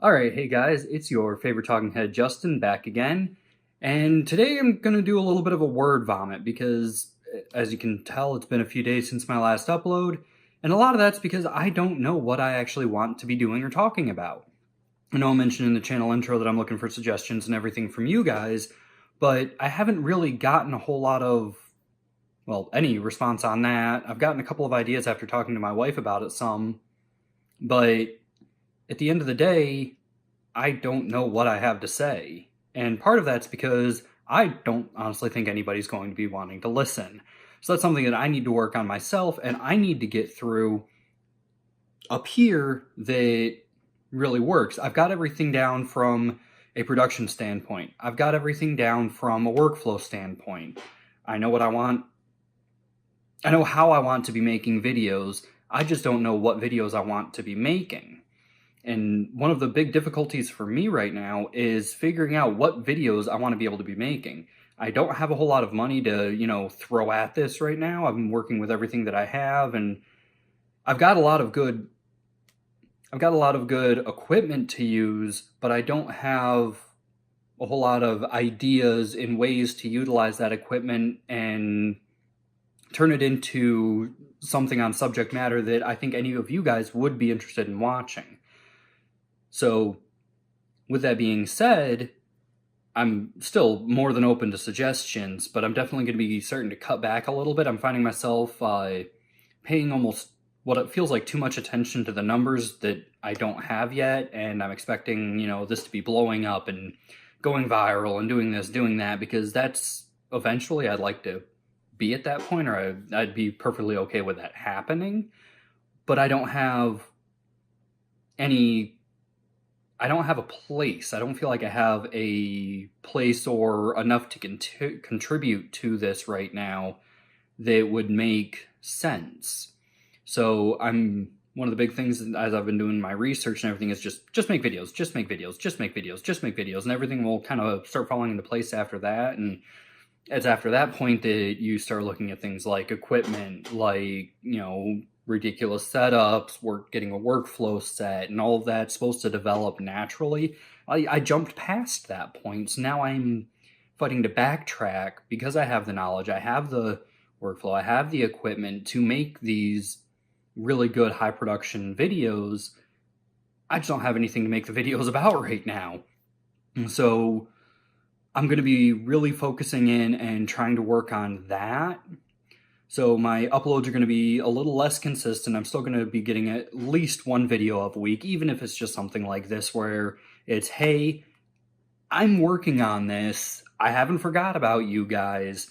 Alright, hey guys, it's your favorite talking head, Justin, back again. And today I'm going to do a little bit of a word vomit because, as you can tell, it's been a few days since my last upload. And a lot of that's because I don't know what I actually want to be doing or talking about. I know I mentioned in the channel intro that I'm looking for suggestions and everything from you guys, but I haven't really gotten a whole lot of, well, any response on that. I've gotten a couple of ideas after talking to my wife about it some, but at the end of the day, I don't know what I have to say. And part of that's because I don't honestly think anybody's going to be wanting to listen. So that's something that I need to work on myself, and I need to get through up here that really works. I've got everything down from a production standpoint. I've got everything down from a workflow standpoint. I know what I want. I know how I want to be making videos. I just don't know what videos I want to be making. And one of the big difficulties for me right now is figuring out what videos I want to be able to be making. I don't have a whole lot of money to, throw at this right now. I'm working with everything that I have, and I've got a lot of good equipment to use, but I don't have a whole lot of ideas and ways to utilize that equipment and turn it into something on subject matter that I think any of you guys would be interested in watching. So, with that being said, I'm still more than open to suggestions, but I'm definitely going to be starting to cut back a little bit. I'm finding myself paying almost what it feels like too much attention to the numbers that I don't have yet, and I'm expecting, this to be blowing up and going viral and doing this, doing that, because that's eventually I'd like to be at that point, or I'd be perfectly okay with that happening, but I don't have a place. I don't feel like I have a place or enough to contribute to this right now that would make sense. So one of the big things as I've been doing my research and everything is just make videos, just make videos, just make videos, just make videos, and everything will kind of start falling into place after that. And it's after that point that you start looking at things like equipment, like, ridiculous setups, getting a workflow set, and all of that's supposed to develop naturally. I jumped past that point, so now I'm fighting to backtrack because I have the knowledge, I have the workflow, I have the equipment to make these really good high production videos. I just don't have anything to make the videos about right now. So I'm going to be really focusing in and trying to work on that. So my uploads are going to be a little less consistent. I'm still going to be getting at least one video a week, even if it's just something like this where it's, hey, I'm working on this. I haven't forgot about you guys.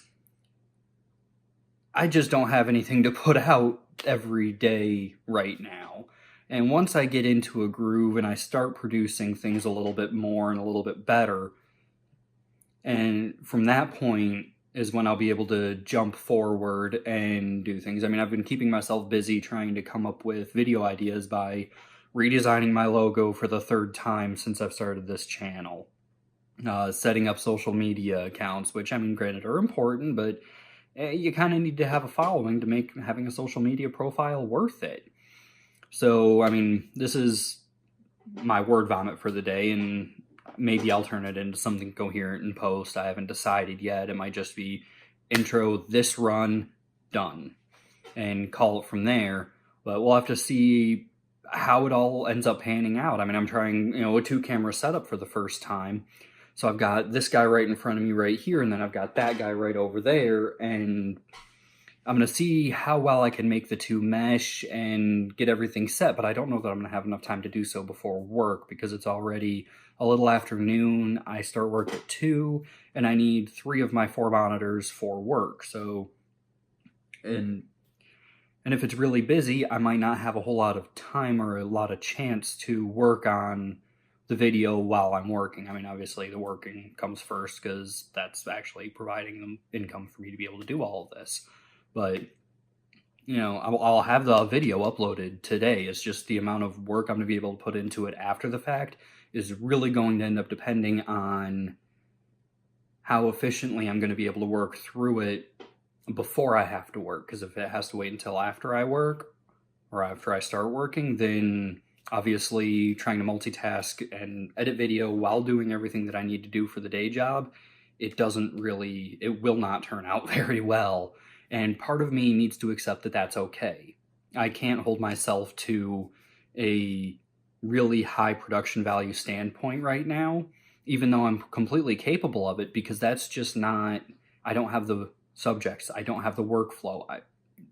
I just don't have anything to put out every day right now. And once I get into a groove and I start producing things a little bit more and a little bit better, and from that point is when I'll be able to jump forward and do things. I mean, I've been keeping myself busy trying to come up with video ideas by redesigning my logo for the third time since I've started this channel. Setting up social media accounts, which, I mean, granted are important, but you kind of need to have a following to make having a social media profile worth it. So, I mean, this is my word vomit for the day, and maybe I'll turn it into something coherent in post. I haven't decided yet. It might just be intro, this run, done, and call it from there. But we'll have to see how it all ends up panning out. I mean, I'm trying, a 2-camera setup for the first time. So I've got this guy right in front of me right here, and then I've got that guy right over there, and I'm going to see how well I can make the two mesh and get everything set, but I don't know that I'm going to have enough time to do so before work because it's already a little afternoon. I start work at 2, and I need 3 of my 4 monitors for work. So, and if it's really busy, I might not have a whole lot of time or a lot of chance to work on the video while I'm working. I mean, obviously the working comes first because that's actually providing the income for me to be able to do all of this. But, I'll have the video uploaded today. It's just the amount of work I'm going to be able to put into it after the fact is really going to end up depending on how efficiently I'm going to be able to work through it before I have to work. Because if it has to wait until after I work or after I start working, then Obviously, trying to multitask and edit video while doing everything that I need to do for the day job, it will not turn out very well. And part of me needs to accept that that's okay. I can't hold myself to a really high production value standpoint right now, even though I'm completely capable of it, because that's just not, I don't have the subjects, I don't have the workflow.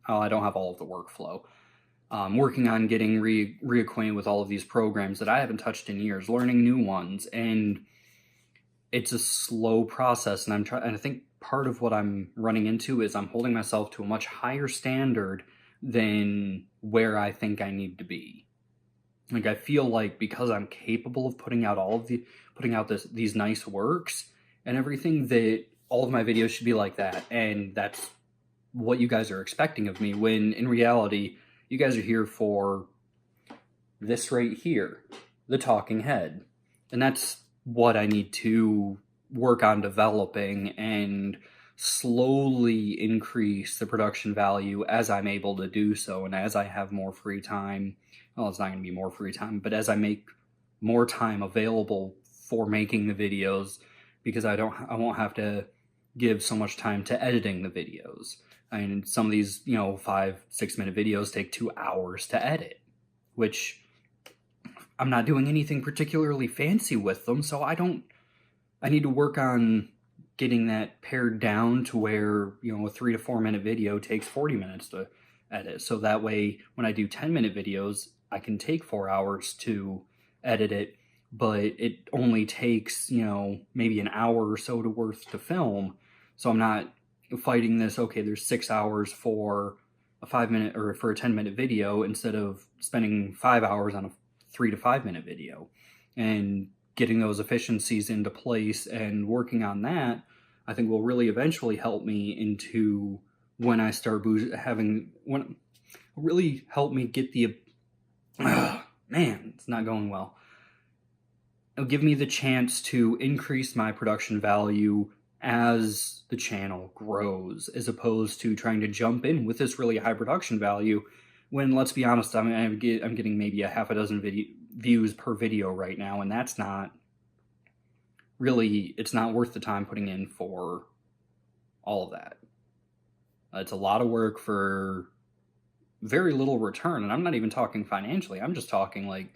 I don't have all of the workflow. Working on getting reacquainted with all of these programs that I haven't touched in years, learning new ones, and it's a slow process. And I think part of what I'm running into is I'm holding myself to a much higher standard than where I think I need to be. Like, I feel like because I'm capable of putting out these nice works and everything, that all of my videos should be like that, and that's what you guys are expecting of me, when in reality, you guys are here for this right here, the talking head. And that's what I need to work on developing and slowly increase the production value as I'm able to do so, and as I have more free time. Well, it's not going to be more free time, but as I make more time available for making the videos, because I won't have to give so much time to editing the videos. I mean, some of these, 5-6 minute videos take 2 hours to edit, which I'm not doing anything particularly fancy with them, so I need to work on getting that pared down to where, a 3 to 4 minute video takes 40 minutes to edit. So that way, when I do 10-minute videos, I can take 4 hours to edit it, but it only takes, maybe an hour or so worth to film. So I'm not fighting this, okay, there's 6 hours for a 5-minute or for a 10-minute video instead of spending 5 hours on a 3 to 5 minute video. And getting those efficiencies into place and working on that, I think will really eventually help me into when I start really help me get the, man, it's not going well. It'll give me the chance to increase my production value as the channel grows, as opposed to trying to jump in with this really high production value when, let's be honest, I'm getting maybe a half a dozen views per video right now, and that's not really, it's not worth the time putting in for all of that. It's a lot of work for very little return, and I'm not even talking financially. I'm just talking like,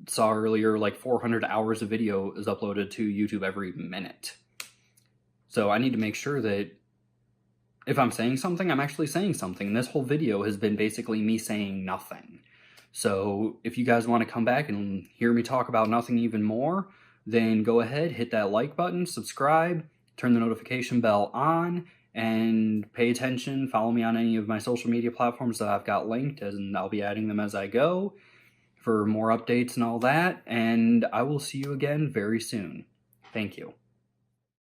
saw earlier, like 400 hours of video is uploaded to YouTube every minute. So I need to make sure that if I'm saying something, I'm actually saying something. And this whole video has been basically me saying nothing. So if you guys want to come back and hear me talk about nothing even more, then go ahead, hit that like button, subscribe, turn the notification bell on, and pay attention. Follow me on any of my social media platforms that I've got linked, and I'll be adding them as I go for more updates and all that. And I will see you again very soon. Thank you.